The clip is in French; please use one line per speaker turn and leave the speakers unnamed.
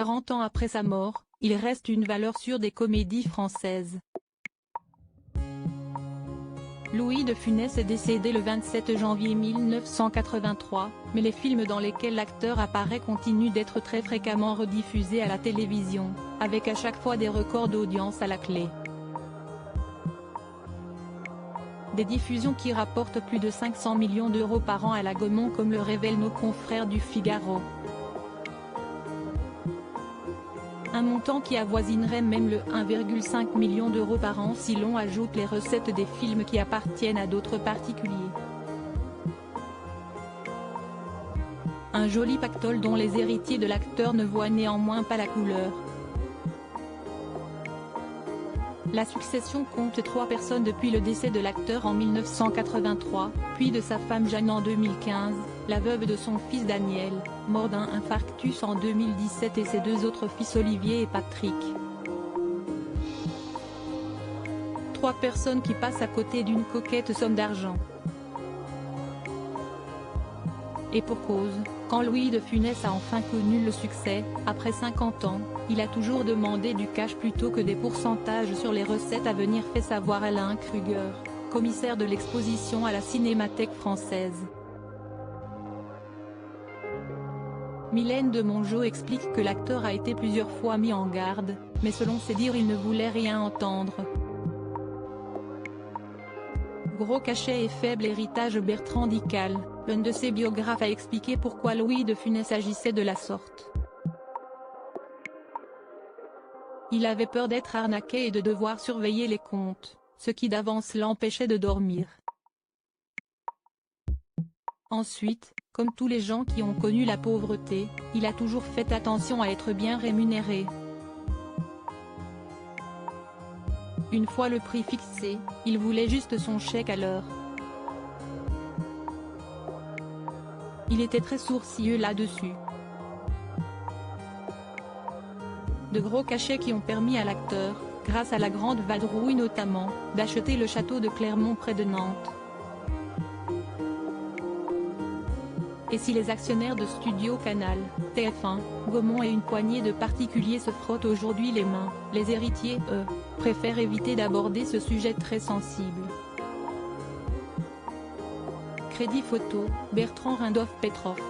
40 ans après sa mort, il reste une valeur sûre des comédies françaises. Louis de Funès est décédé le 27 janvier 1983, mais les films dans lesquels l'acteur apparaît continuent d'être très fréquemment rediffusés à la télévision, avec à chaque fois des records d'audience à la clé. Des diffusions qui rapportent plus de 500 millions d'euros par an à la Gaumont, comme le révèlent nos confrères du Figaro. Un montant qui avoisinerait même le 1,5 million d'euros par an si l'on ajoute les recettes des films qui appartiennent à d'autres particuliers. Un joli pactole dont les héritiers de l'acteur ne voient néanmoins pas la couleur. La succession compte 3 personnes depuis le décès de l'acteur en 1983, puis de sa femme Jeanne en 2015, la veuve de son fils Daniel, mort d'un infarctus en 2017, et ses 2 autres fils Olivier et Patrick. 3 personnes qui passent à côté d'une coquette somme d'argent. Et pour cause, quand Louis de Funès a enfin connu le succès, après 50 ans, il a toujours demandé du cash plutôt que des pourcentages sur les recettes à venir, fait savoir Alain Kruger, commissaire de l'exposition à la Cinémathèque française. Mylène de Mongeau explique que l'acteur a été plusieurs fois mis en garde, mais selon ses dires il ne voulait rien entendre. Gros cachet et faible héritage. Bertrand Dical, l'un de ses biographes, a expliqué pourquoi Louis de Funès agissait de la sorte. Il avait peur d'être arnaqué et de devoir surveiller les comptes, ce qui d'avance l'empêchait de dormir. Ensuite, comme tous les gens qui ont connu la pauvreté, il a toujours fait attention à être bien rémunéré. Une fois le prix fixé, il voulait juste son chèque à l'heure. Il était très sourcilleux là-dessus. De gros cachets qui ont permis à l'acteur, grâce à la grande vadrouille notamment, d'acheter le château de Clermont près de Nantes. Et si les actionnaires de Studio Canal, TF1, Gaumont et une poignée de particuliers se frottent aujourd'hui les mains, les héritiers, eux, préfèrent éviter d'aborder ce sujet très sensible. Crédit photo, Bertrand Randolph Petroff.